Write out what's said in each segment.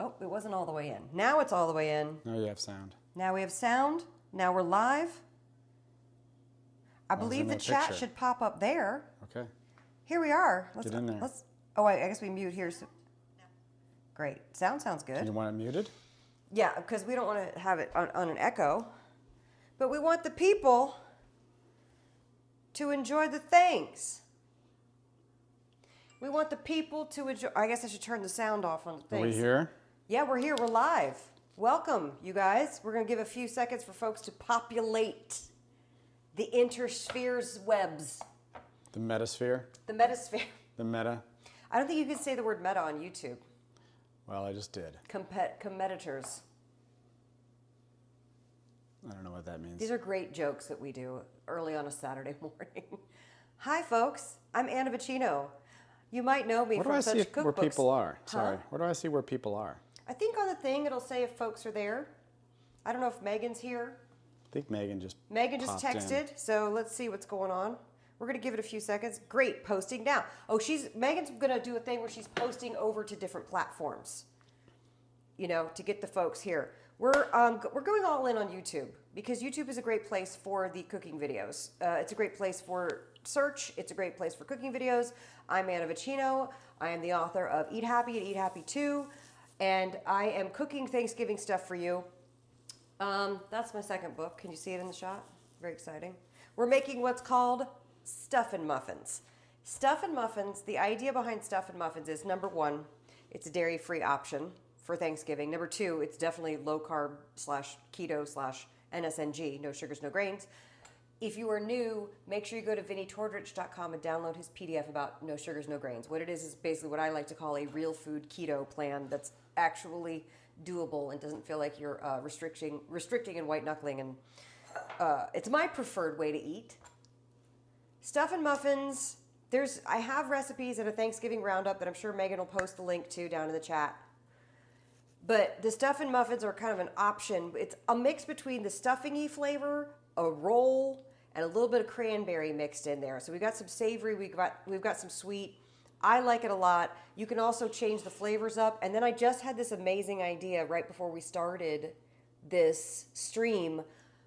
Oh, it wasn't all the way in. Now it's all the way in. Now you have sound. Now we have sound. Now we're live. I believe the chat should pop up there. Okay. Here we are. Get in there. I guess we mute here. So. Great. Sounds good. Do you want it muted? Yeah, because we don't want to have it on an echo. But we want the people to enjoy the things. We want the people to enjoy. I guess I should turn the sound off on the things. Are we here? Yeah, we're here. We're live. Welcome, you guys. We're going to give a few seconds for folks to populate the interspheres webs. The metasphere? The metasphere. The meta? I don't think you can say the word meta on YouTube. Well, I just did. Competitors. I don't know what that means. These are great jokes that we do early on a Saturday morning. Hi, folks. I'm Anna Bacino. You might know me from such cookbooks. Where do I see where people are? Sorry. Where do I see where people are? I think on the thing it'll say if folks are there. I don't know if Megan's here. I think Megan just texted, in. So let's see what's going on. We're going to give it a few seconds. Great, posting now. Oh, Megan's going to do a thing where she's posting over to different platforms, you know, to get the folks here. We're going all in on YouTube because YouTube is a great place for the cooking videos. It's a great place for search. It's a great place for cooking videos. I'm Anna Vicino. I am the author of Eat Happy and Eat Happy Too, and I am cooking Thanksgiving stuff for you. That's my second book. Can you see it in the shot? Very exciting. We're making what's called Stuffin Muffins. Stuffin Muffins, the idea behind Stuffin Muffins is, number one, it's a dairy-free option for Thanksgiving. Number two, it's definitely low carb / keto / NSNG, no sugars, no grains. If you are new, make sure you go to vinnytordrich.com and download his PDF about no sugars, no grains. What it is basically what I like to call a real food keto plan that's actually doable and doesn't feel like you're restricting and white knuckling. And it's my preferred way to eat. Stuffin Muffins. I have recipes at a Thanksgiving roundup that I'm sure Megan will post the link to down in the chat. But the Stuffin Muffins are kind of an option. It's a mix between the stuffing-y flavor, a roll, and a little bit of cranberry mixed in there. So we've got some savory, we've got some sweet. I like it a lot. You can also change the flavors up. And then I just had this amazing idea right before we started this stream.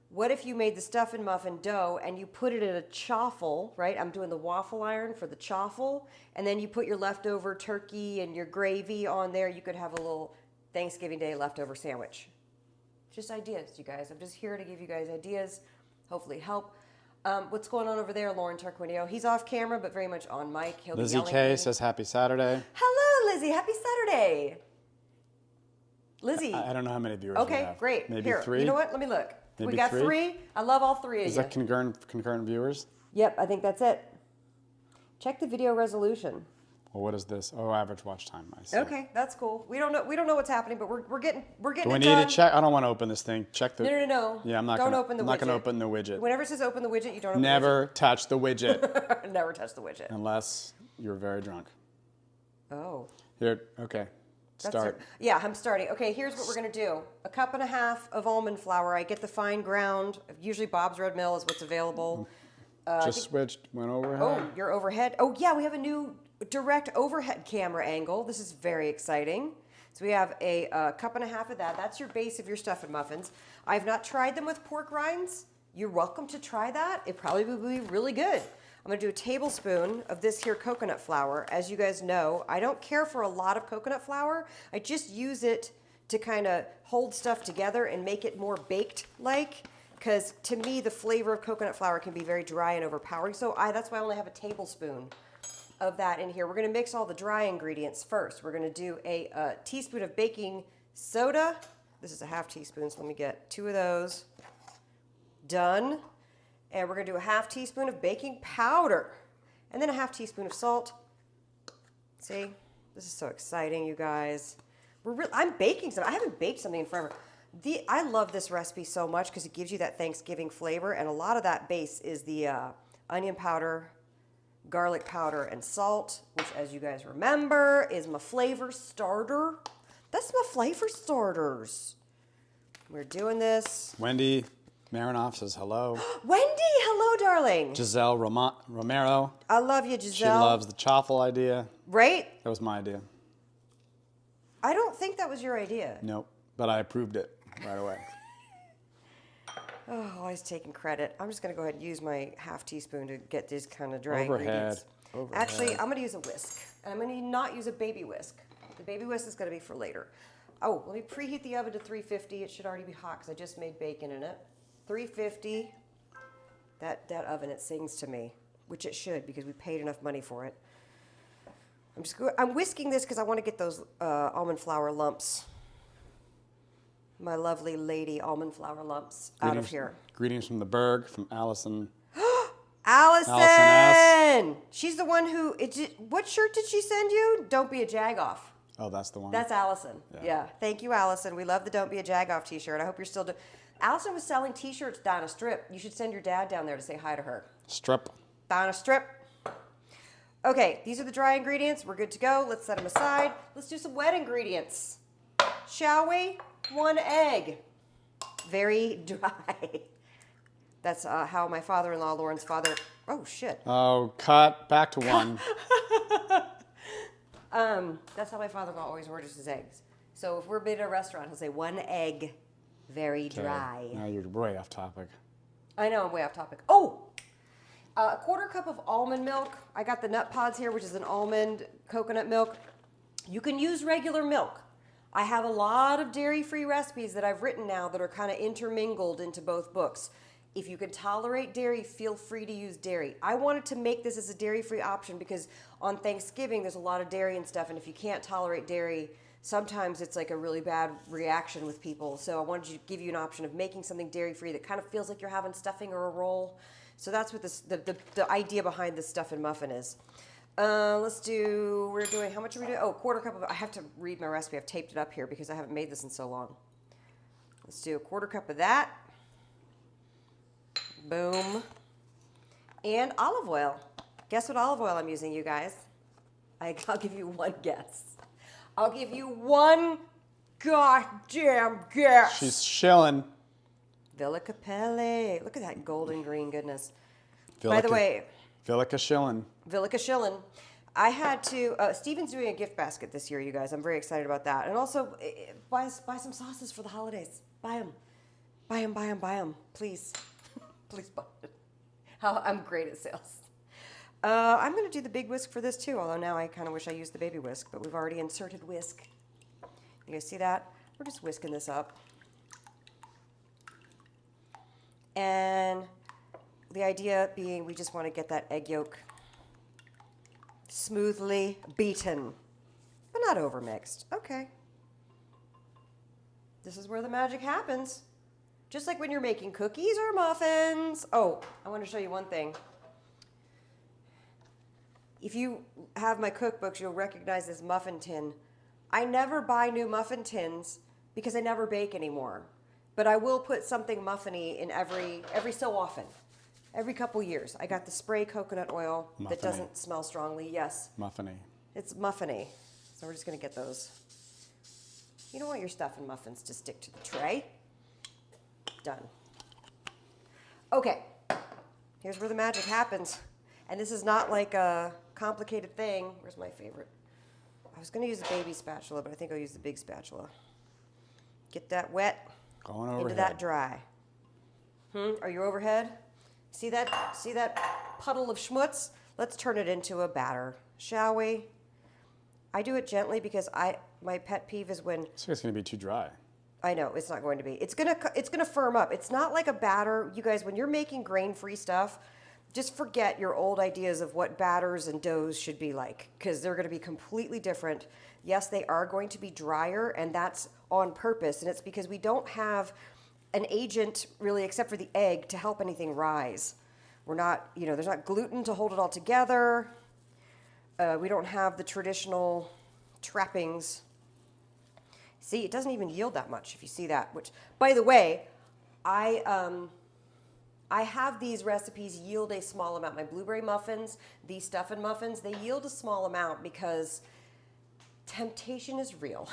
What if you made the Stuffin Muffin dough and you put it in a chaffle, right? I'm doing the waffle iron for the chaffle. And then you put your leftover turkey and your gravy on there. You could have a little Thanksgiving Day leftover sandwich. Just ideas, you guys. I'm just here to give you guys ideas, hopefully help. What's going on over there, Lauren Tarquinio? He's off camera, but very much on mic. He'll Lizzie K says happy Saturday. Hello, Lizzie. Happy Saturday. Lizzie. I don't know how many viewers we have. Okay, great. Maybe here, 3? You know what? Let me look. Maybe we got 3. I love all 3 of you. Is that concurrent viewers? Yep, I think that's it. Check the video resolution. Well, what is this? Oh, average watch time. I see. Okay, that's cool. We don't know what's happening, but we're getting Do we it need done. to check? I don't want to open this thing. Check the. No. Yeah, I'm not don't gonna. open the I'm widget. not going to open the widget. Whenever it says open the widget, you don't open Never touch the widget. the widget. Never touch the widget. Unless you're very drunk. Oh. Here, okay. Start. Yeah, I'm starting. Okay, here's what we're going to do. 1.5 cups of almond flour. I get the fine ground. Usually Bob's Red Mill is what's available. Just switched, went overhead. Oh, you're overhead. Oh, yeah, we have a new direct overhead camera angle. This is very exciting. So we have a 1.5 cups of that. That's your base of your Stuffin Muffins. I've not tried them with pork rinds. You're welcome to try that. It probably will be really good. I'm going to do a tablespoon of this here coconut flour. As you guys know, I don't care for a lot of coconut flour. I just use it to kind of hold stuff together and make it more baked-like. Because to me, the flavor of coconut flour can be very dry and overpowering. So that's why I only have a tablespoon of that in here. We're going to mix all the dry ingredients first. We're going to do a teaspoon of baking soda. This is a 1/2 teaspoon, so let me get 2 of those. Done. And we're going to do a 1/2 teaspoon of baking powder. And then a 1/2 teaspoon of salt. See? This is so exciting, you guys. I'm baking something. I haven't baked something in forever. I love this recipe so much because it gives you that Thanksgiving flavor. And a lot of that base is the onion powder, garlic powder, and salt, which, as you guys remember, is my flavor starter. That's my flavor starters. We're doing this. Wendy Marinoff says hello. Wendy, hello, darling. Giselle Romero. I love you, Giselle. She loves the chaffle idea. Right? That was my idea. I don't think that was your idea. Nope. But I approved it right away. Oh, always taking credit. I'm just going to go ahead and use my half teaspoon to get these kind of dry Overhead. ingredients. Overhead. Actually, I'm going to use a whisk. And I'm going to not use a baby whisk. The baby whisk is going to be for later. Oh, let me preheat the oven to 350. It should already be hot because I just made bacon in it. 350. That oven, it sings to me, which it should because we paid enough money for it. I'm whisking this because I want to get those almond flour lumps. My lovely lady almond flour lumps out of here. Greetings from the Berg, from Allison. Allison! S. She's the one who, what shirt did she send you? Don't be a jagoff. Oh, that's the one? That's Allison. Yeah. Thank you, Allison. We love the Don't Be a Jagoff t-shirt. I hope you're still doing. Allison was selling t-shirts down a strip. You should send your dad down there to say hi to her. Strip. Down a strip. Okay, these are the dry ingredients. We're good to go. Let's set them aside. Let's do some wet ingredients. Shall we? 1 egg. Very dry. That's how my father-in-law, Lauren's father... Oh, shit. Oh, cut. Back to 1. That's how my father-in-law always orders his eggs. So if we're at a restaurant, he'll say 1 egg. Very dry. Now you're way off topic. I know, I'm way off topic. Oh! A 1/4 cup of almond milk. I got the Nut Pods here, which is an almond coconut milk. You can use regular milk. I have a lot of dairy-free recipes that I've written now that are kind of intermingled into both books. If you can tolerate dairy, feel free to use dairy. I wanted to make this as a dairy-free option because on Thanksgiving there's a lot of dairy and stuff, and if you can't tolerate dairy, sometimes it's like a really bad reaction with people. So I wanted to give you an option of making something dairy-free that kind of feels like you're having stuffing or a roll. So that's what the idea behind this Stuffin muffin is. Let's do, how much are we doing? Oh, 1/4 cup of, I have to read my recipe. I've taped it up here because I haven't made this in so long. Let's do a 1/4 cup of that. Boom. And olive oil. Guess what olive oil I'm using, you guys? I'll give you one guess. I'll give you one goddamn guess. She's shilling. Villa Capelli. Look at that golden green goodness. Villa By the way, Villica shilling. Villica Shillin. I had to, Steven's doing a gift basket this year, you guys. I'm very excited about that. And also, buy some sauces for the holidays. Buy them. Buy them, buy them, buy them. Please. Please buy it. I'm great at sales. I'm going to do the big whisk for this too, although now I kind of wish I used the baby whisk, but we've already inserted whisk. You guys see that? We're just whisking this up. And the idea being we just want to get that egg yolk smoothly beaten, but not overmixed. Okay. This is where the magic happens. Just like when you're making cookies or muffins. Oh, I want to show you one thing. If you have my cookbooks, you'll recognize this muffin tin. I never buy new muffin tins because I never bake anymore. But I will put something muffiny in every so often. Every couple years. I got the spray coconut oil that doesn't smell strongly. Yes. Muffiny. It's muffiny. So we're just going to get those. You don't want your Stuffin muffins to stick to the tray. Done. Okay. Here's where the magic happens. And this is not like a complicated thing. Where's my favorite? I was going to use the baby spatula, but I think I'll use the big spatula. Get that wet. Going overhead. Into that dry. Are you overhead? See that puddle of schmutz? Let's turn it into a batter, shall we? I do it gently because my pet peeve is when So it's going to be too dry. I know it's not going to be. It's gonna firm up. It's not like a batter. You guys, when you're making grain-free stuff, just forget your old ideas of what batters and doughs should be like, because they're going to be completely different. Yes, they are going to be drier, and that's on purpose, and it's because we don't have an agent really except for the egg to help anything rise. We're not, there's not gluten to hold it all together. We don't have the traditional trappings. See, it doesn't even yield that much if you see that, which, by the way, I have these recipes yield a small amount. My blueberry muffins, these Stuffin muffins, they yield a small amount because temptation is real.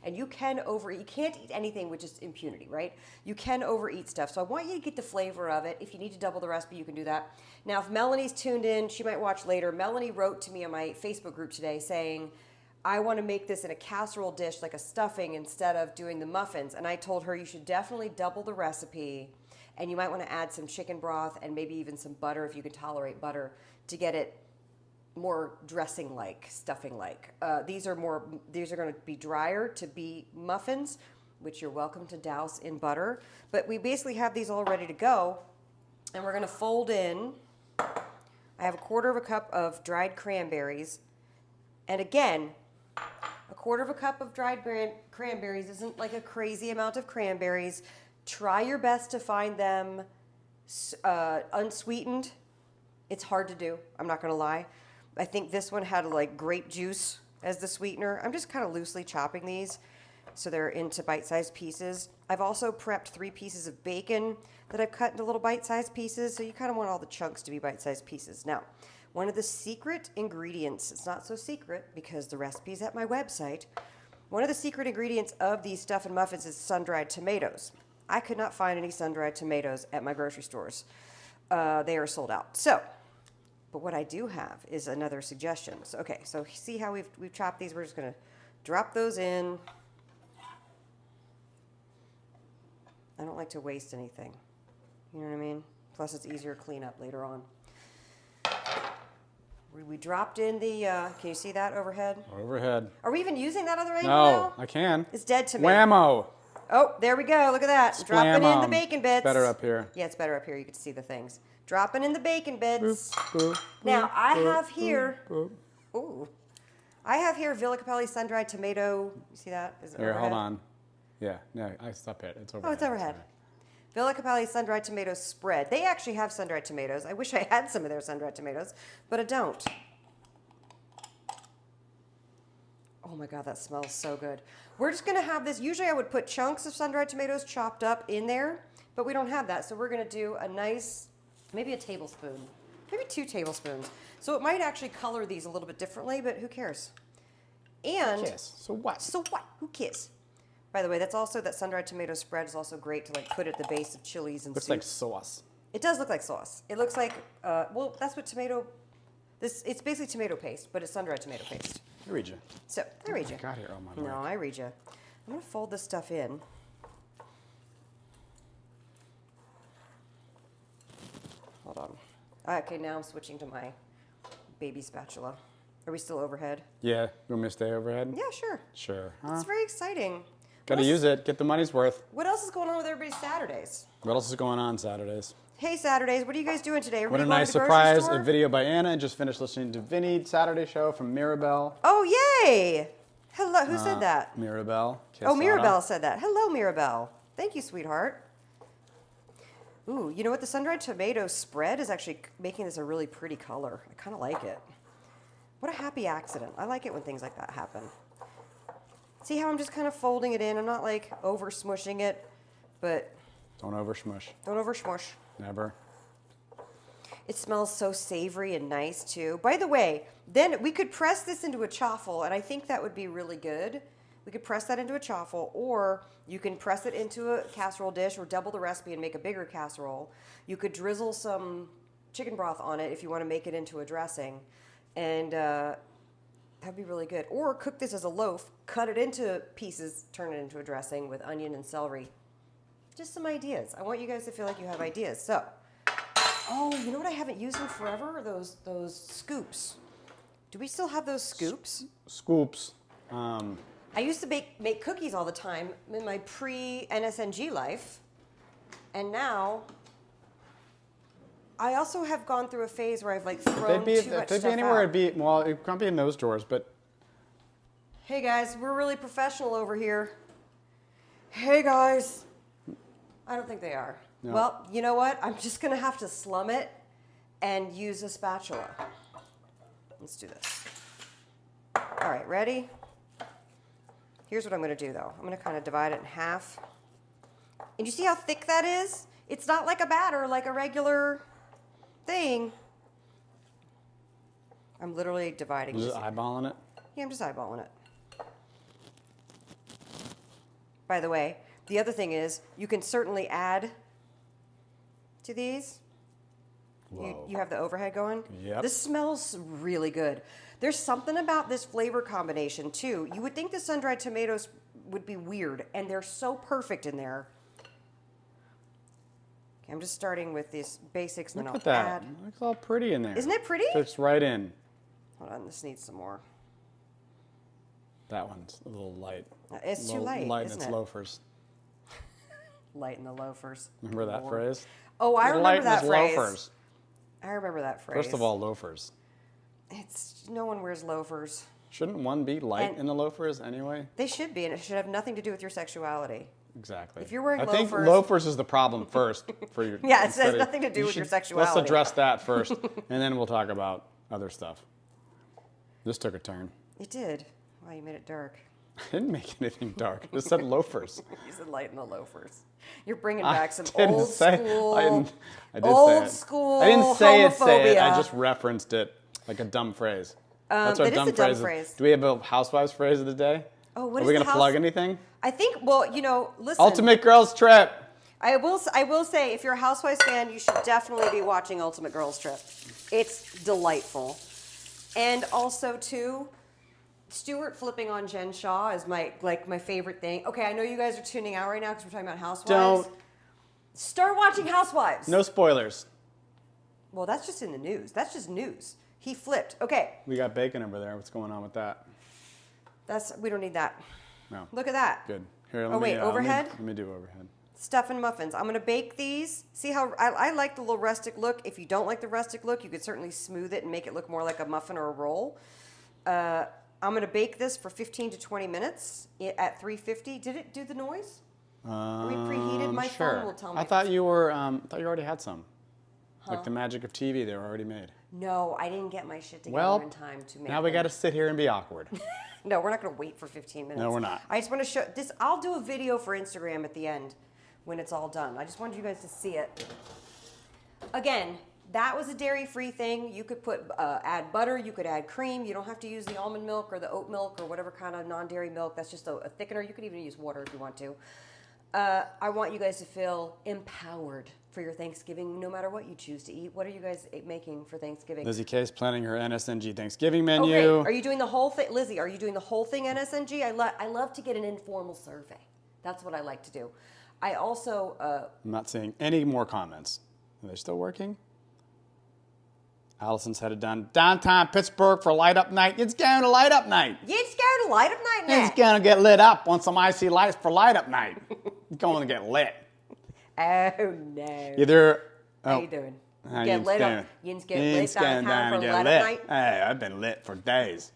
And you can overeat. You can't eat anything with just impunity, right? You can overeat stuff. So I want you to get the flavor of it. If you need to double the recipe, you can do that. Now, if Melanie's tuned in, she might watch later. Melanie wrote to me on my Facebook group today saying, I want to make this in a casserole dish like a stuffing instead of doing the muffins. And I told her you should definitely double the recipe, and you might want to add some chicken broth and maybe even some butter if you can tolerate butter to get it more dressing-like, stuffing-like. These are going to be drier to be muffins, which you're welcome to douse in butter. But we basically have these all ready to go, and we're going to fold in. I have 1/4 cup of dried cranberries, and again, 1/4 cup of dried cranberries isn't like a crazy amount of cranberries. Try your best to find them unsweetened. It's hard to do, I'm not going to lie. I think this one had like grape juice as the sweetener. I'm just kind of loosely chopping these so they're into bite-sized pieces. I've also prepped 3 pieces of bacon that I've cut into little bite-sized pieces, so you kind of want all the chunks to be bite-sized pieces. Now, one of the secret ingredients, it's not so secret because the recipe's at my website. One of the secret ingredients of these Stuffin muffins is sun-dried tomatoes. I could not find any sun-dried tomatoes at my grocery stores. They are sold out. So, but what I do have is another suggestion. So, okay, so see how we've chopped these? We're just going to drop those in. I don't like to waste anything. You know what I mean? Plus, it's easier to clean up later on. We dropped in the, can you see that overhead? Overhead. Are we even using that other angle No, now? I can. It's dead to me. Whammo. Oh, there we go. Look at that. Dropping in the bacon bits. It's better up here. Yeah, it's better up here. You can see the things. Dropping in the bacon bits. Boop, boop, Now, I boop, have here, boop. ooh, I have here Villa Capelli sun-dried tomato. You see that? Is it Here, overhead? hold on. Yeah, no, I stop it. It's overhead. Oh, it's overhead. Villa Capelli sun-dried tomato spread. They actually have sun-dried tomatoes. I wish I had some of their sun-dried tomatoes, but I don't. Oh my God, that smells so good. We're just gonna have this. Usually I would put chunks of sun-dried tomatoes chopped up in there, but we don't have that. So we're gonna do a nice, maybe a tablespoon, maybe 2 tablespoons. So it might actually color these a little bit differently, but who cares? And Yes. So what? so what? Who cares? By the way, that's also, that sun-dried tomato spread is also great to like put at the base of chilies and Looks soups. like sauce. It does look like sauce. It looks like, well, that's what tomato, it's basically tomato paste, but it's sun-dried tomato paste. I read you. So, I read you. Got here. Oh my No, word. I read you. I'm going to fold this stuff in. Hold on. Okay, now I'm switching to my baby spatula. Are we still overhead? Yeah. You want me to stay overhead? Yeah, sure. Sure. It's very exciting. Gotta use it. Get the money's worth. What else is going on with everybody's Saturdays? What else is going on Saturdays? Hey, Saturdays, what are you guys doing today? What Everybody a going nice to the grocery surprise. store? A video by Anna. Just finished listening to Vinny Saturday show from Mirabelle. Oh, yay! Hello, who said that? Mirabelle. Oh, Quesada. Mirabelle said that. Hello, Mirabelle. Thank you, sweetheart. Ooh, you know what? The sun-dried tomato spread is actually making this a really pretty color. I kind of like it. What a happy accident. I like it when things like that happen. See how I'm just kind of folding it in? I'm not like over smushing it, but Don't over smush. don't over smush. Never. It smells so savory and nice too. By the way, then we could press this into a chaffle, and I think that would be really good. We could press that into a chaffle, or you can press it into a casserole dish or double the recipe and make a bigger casserole. You could drizzle some chicken broth on it if you want to make it into a dressing, and that'd be really good. Or cook this as a loaf, cut it into pieces, turn it into a dressing with onion and celery. Just some ideas. I want you guys to feel like you have ideas. So, oh, you know what I haven't used in forever? Those scoops. Do we still have those scoops? Scoops. I used to make cookies all the time in my pre-NSNG life. And now, I also have gone through a phase where I've like thrown too much If they'd stuff be anywhere, out. it'd be, well, it can't be in those drawers, but Hey guys, we're really professional over here. Hey guys. I don't think they are. No. Well, you know what? I'm just going to have to slum it and use a spatula. Let's do this. All right, ready? Here's what I'm going to do, though. I'm going to kind of divide it in half. And you see how thick that is? It's not like a batter, like a regular thing. I'm literally dividing just this. eyeballing it. Yeah, I'm just eyeballing it. By the way, the other thing is you can certainly add to these. Whoa. You have the overhead going? Yep. This smells really good. There's something about this flavor combination too. You would think the sun-dried tomatoes would be weird, and they're so perfect in there. Okay, I'm just starting with these basics, and then Look I'll at that. add. It looks all pretty in there. Isn't it pretty? Fits right in. Hold on, this needs some more. That one's a little light. It's too light, Light in isn't its it? loafers. Light in the loafers. Remember that Lord. phrase? Oh, I Light remember in that its phrase. loafers. I remember that phrase. First of all, loafers. It's no one wears loafers. Shouldn't one be light And- in the loafers anyway? They should be, and it should have nothing to do with your sexuality. Exactly. If you're wearing I think loafers- loafers is the problem first for your. Yeah, it instead has of- nothing to do you with your should- sexuality. Let's address that first, and then we'll talk about other stuff. This took a turn. It did. Wow, you made it dark. I didn't make anything dark. I just said loafers. You said light in the loafers. You're bringing I back some didn't old say- school. I did old say it. school I didn't say it. Say it. I homophobia. just referenced it like a dumb phrase. That's our that is dumb a dumb phrase. phrase. Do we have a housewives phrase of the day? Oh, what Are is we the gonna house- plug anything? I think. Well, listen. Ultimate Girls Trip. I will say, if you're a Housewives fan, you should definitely be watching Ultimate Girls Trip. It's delightful, and also too, Stuart flipping on Jen Shaw is my favorite thing. Okay, I know you guys are tuning out right now because we're talking about Housewives. Don't. Start watching Housewives. No spoilers. Well, that's just in the news. That's just news. He flipped. Okay, We got bacon over there. What's going on with that? we don't need that. No. Look at that. Good. Here, let Oh, me, wait, overhead? Let me do overhead. Stuffin Muffins. I'm going to bake these. See how I like the little rustic look. If you don't like the rustic look, you could certainly smooth it and make it look more like a muffin or a roll. I'm going to bake this for 15 to 20 minutes at 350. Did it do the noise? Are we preheated? My sure. phone will tell me. I thought you were. Thought you already had some. Like the magic of TV, they were already made. No, I didn't get my shit together Well, in time to make now we them. got to sit here and be awkward. No, we're not going to wait for 15 minutes. No, we're not. I just want to show this. I'll do a video for Instagram at the end when it's all done. I just wanted you guys to see it. Again, that was a dairy-free thing. You could add butter. You could add cream. You don't have to use the almond milk or the oat milk or whatever kind of non-dairy milk. That's just a thickener. You could even use water if you want to. I want you guys to feel empowered for your Thanksgiving, no matter what you choose to eat. What are you guys making for Thanksgiving? Lizzie K's planning her NSNG Thanksgiving Oh, menu. great. Are you doing the whole thing? Lizzie, are you doing the whole thing NSNG? I love to get an informal survey. That's what I like to do. I also... I'm not seeing any more comments. Are they still working? Allison's headed downtown Pittsburgh for light up night. It's going to light up night. It's going to light up night now. It's going to get lit up on some icy lights for light up night. It's going to get lit. Oh, no. Either... How you doing? How Get you lit doing? up. You get You lit going downtown for and get light lit. up night? Hey, I've been lit for days.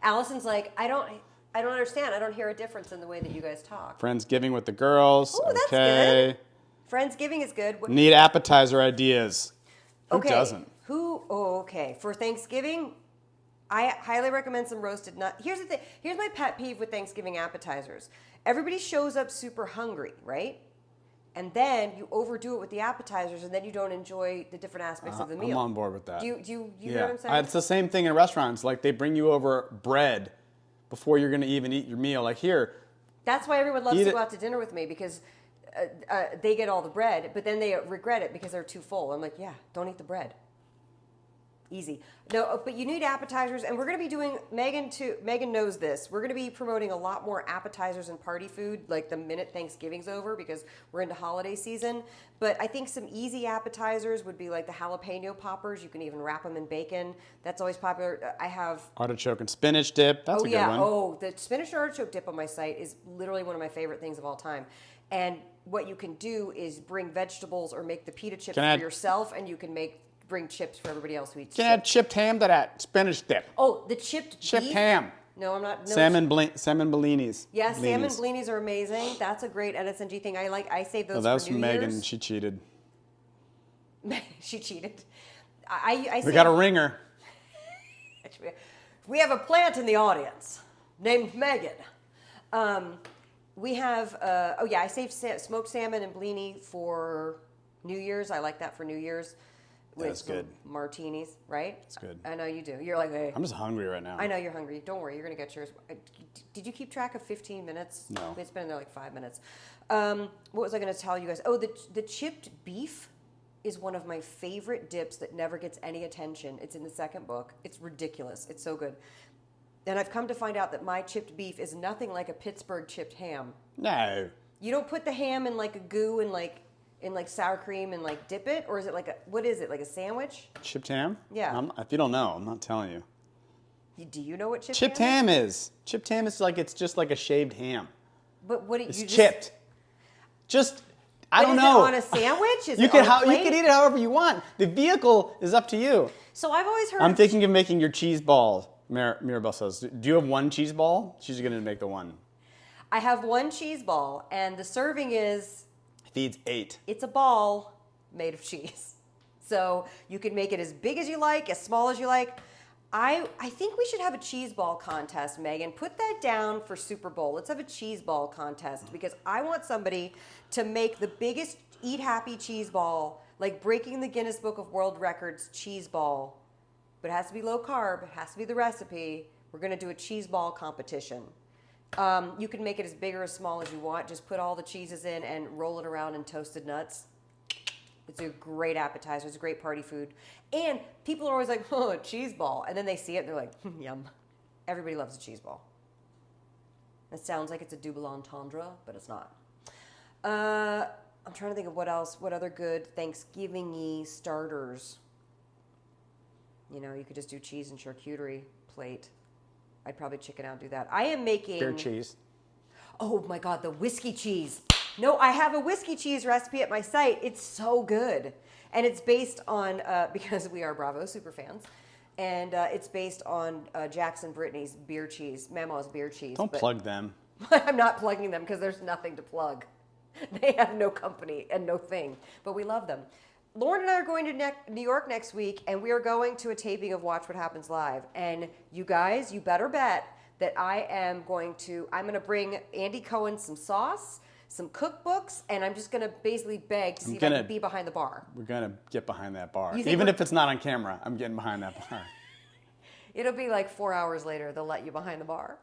Allison's like, I don't understand. I don't hear a difference in the way that you guys talk. Friendsgiving with the girls. Ooh, that's okay. good. Friendsgiving is good. What, Need appetizer ideas. Who okay. doesn't? Okay. For Thanksgiving, I highly recommend some roasted nuts. Here's the thing. Here's my pet peeve with Thanksgiving appetizers. Everybody shows up super hungry, right? And then you overdo it with the appetizers, and then you don't enjoy the different aspects of the meal. I'm on board with that. Do you hear what I'm saying? It's the same thing in restaurants. Like they bring you over bread before you're going to even eat your meal. Like here. That's why everyone loves Eat to it. go out to dinner with me, because they get all the bread, but then they regret it because they're too full. I'm like, yeah, don't eat the bread. Easy. No, but you need appetizers, and we're going to be doing, Megan knows this, we're going to be promoting a lot more appetizers and party food like the minute Thanksgiving's over, because we're into holiday season. But I think some easy appetizers would be like the jalapeno poppers. You can even wrap them in bacon. That's always popular. I have... Artichoke and spinach dip. That's a good one. Oh, the spinach and artichoke dip on my site is literally one of my favorite things of all time. And what you can do is bring vegetables or make the pita chips for yourself, and you can bring chips for everybody else who eats Can I add chipped ham to that spinach dip? Oh, the chipped beef? Ham. No, I'm not. No, Salmon bellinis. Yeah, salmon blinis are amazing. That's a great NSNG thing. I save those Oh, that was for from New Megan. Year's. She cheated. She cheated. I We got a ringer. We have a plant in the audience named Megan. We have, I saved smoked salmon and blini for New Year's. I like that for New Year's. That's good. Martinis, right? That's good. I know you do. You're like, hey. I'm just hungry right now. I know you're hungry. Don't worry, you're gonna get yours. Did you keep track of 15 minutes? No. It's been in there like 5 minutes. What was I gonna tell you guys? Oh, the chipped beef is one of my favorite dips that never gets any attention. It's in the second book. It's ridiculous. It's so good. And I've come to find out that my chipped beef is nothing like a Pittsburgh chipped ham. No. You don't put the ham in like a goo and like sour cream and like dip it, or is it like what is it, like a sandwich? Chipped ham? Yeah. If you don't know, I'm not telling you. Do you know what chipped ham is? Chipped ham is like, it's just like a shaved ham. But what it's chipped. I don't know. Is it on a sandwich? Is you it can on a plate? You can eat it however you want. The vehicle is up to you. So I've always heard. I'm thinking of making your cheese ball. Mirabelle says, do you have one cheese ball? She's going to make the one. I have one cheese ball, and the serving is... Feeds 8. It's a ball made of cheese. So you can make it as big as you like, as small as you like. I think we should have a cheese ball contest, Megan. Put that down for Super Bowl. Let's have a cheese ball contest, because I want somebody to make the biggest Eat Happy cheese ball, like breaking the Guinness Book of World Records cheese ball. But it has to be low carb. It has to be the recipe. We're going to do a cheese ball competition. You can make it as big or as small as you want. Just put all the cheeses in and roll it around in toasted nuts. It's a great appetizer. It's a great party food. And people are always like, oh, a cheese ball. And then they see it and they're like, yum. Everybody loves a cheese ball. It sounds like it's a double entendre, but it's not. I'm trying to think of what other good Thanksgiving-y starters. You know, you could just do cheese and charcuterie plate. I'd probably chicken out and do that. I am making... Beer cheese. Oh my God, the whiskey cheese. No, I have a whiskey cheese recipe at my site. It's so good. And it's based on, because we are Bravo super fans, and it's based on Jackson Brittany's beer cheese, Mama's beer cheese. Don't plug them. I'm not plugging them because there's nothing to plug. They have no company and no thing, but we love them. Lauren and I are going to New York next week, and we are going to a taping of Watch What Happens Live. And you guys, you better bet that I'm going to bring Andy Cohen some sauce, some cookbooks, and I'm just going to basically beg to see if I can be behind the bar. We're going to get behind that bar. Even if it's not on camera, I'm getting behind that bar. It'll be like 4 hours later, they'll let you behind the bar.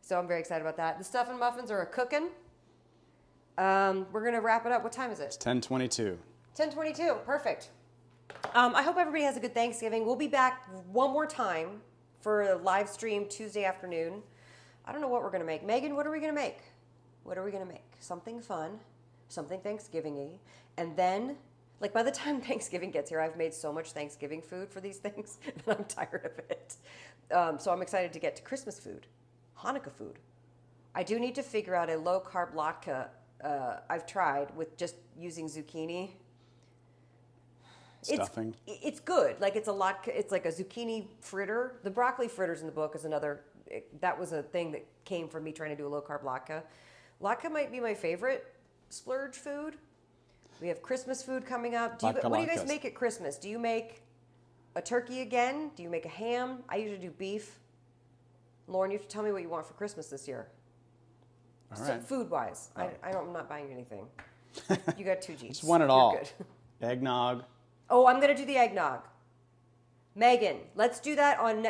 So I'm very excited about that. The Stuffin muffins are cooking. We're going to wrap it up. What time is it? It's 10:22. 10:22, perfect. I hope everybody has a good Thanksgiving. We'll be back one more time for a live stream Tuesday afternoon. I don't know what we're going to make. Megan, what are we going to make? What are we going to make? Something fun, something Thanksgiving-y. And then, like by the time Thanksgiving gets here, I've made so much Thanksgiving food for these things that I'm tired of it. So I'm excited to get to Christmas food, Hanukkah food. I do need to figure out a low-carb latke. I've tried with just using zucchini. Stuffing. It's good. Like it's like a zucchini fritter. The broccoli fritters in the book is another. That was a thing that came from me trying to do a low carb latke. Latke might be my favorite splurge food. We have Christmas food coming up. What do you guys make at Christmas? Do you make a turkey again? Do you make a ham? I usually do beef. Lauren, you have to tell me what you want for Christmas this year. All right. Food wise, I'm not buying anything. You got 2 G's. Just want it You're all. Good. Eggnog. Oh, I'm going to do the eggnog. Megan, let's do that on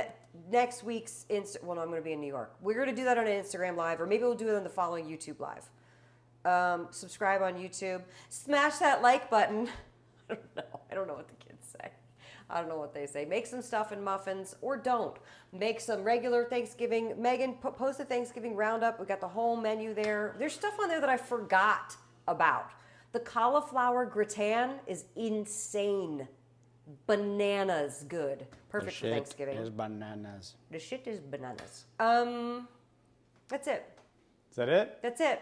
next week's Well, no, I'm going to be in New York. We're going to do that on an Instagram Live, or maybe we'll do it on the following YouTube Live. Subscribe on YouTube. Smash that like button. I don't know what the kids say. I don't know what they say. Make some Stuffin muffins, or don't. Make some regular Thanksgiving. Megan, post a Thanksgiving roundup. We got the whole menu there. There's stuff on there that I forgot about. The cauliflower gratin is insane. Bananas good. Perfect for Thanksgiving. The shit is bananas. The shit is bananas. That's it. Is that it? That's it.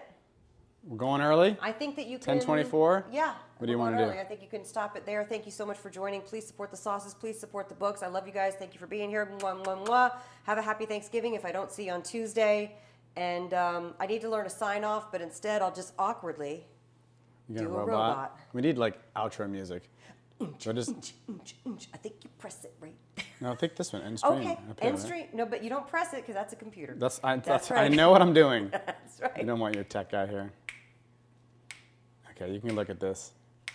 We're going early? I think that you can... 10:24? Yeah. What do you want to do? I think you can stop it there. Thank you so much for joining. Please support the sauces. Please support the books. I love you guys. Thank you for being here. Mwah, mwah, mwah. Have a happy Thanksgiving if I don't see you on Tuesday. And I need to learn a sign off, but instead I'll just awkwardly... You got a robot? We need like outro music. So just... I think you press it right there. No, I think this one, end stream. Okay, end stream. No, but you don't press it because that's a computer. That's right. I know what I'm doing. That's right. You don't want your tech guy here. Okay, you can look at this.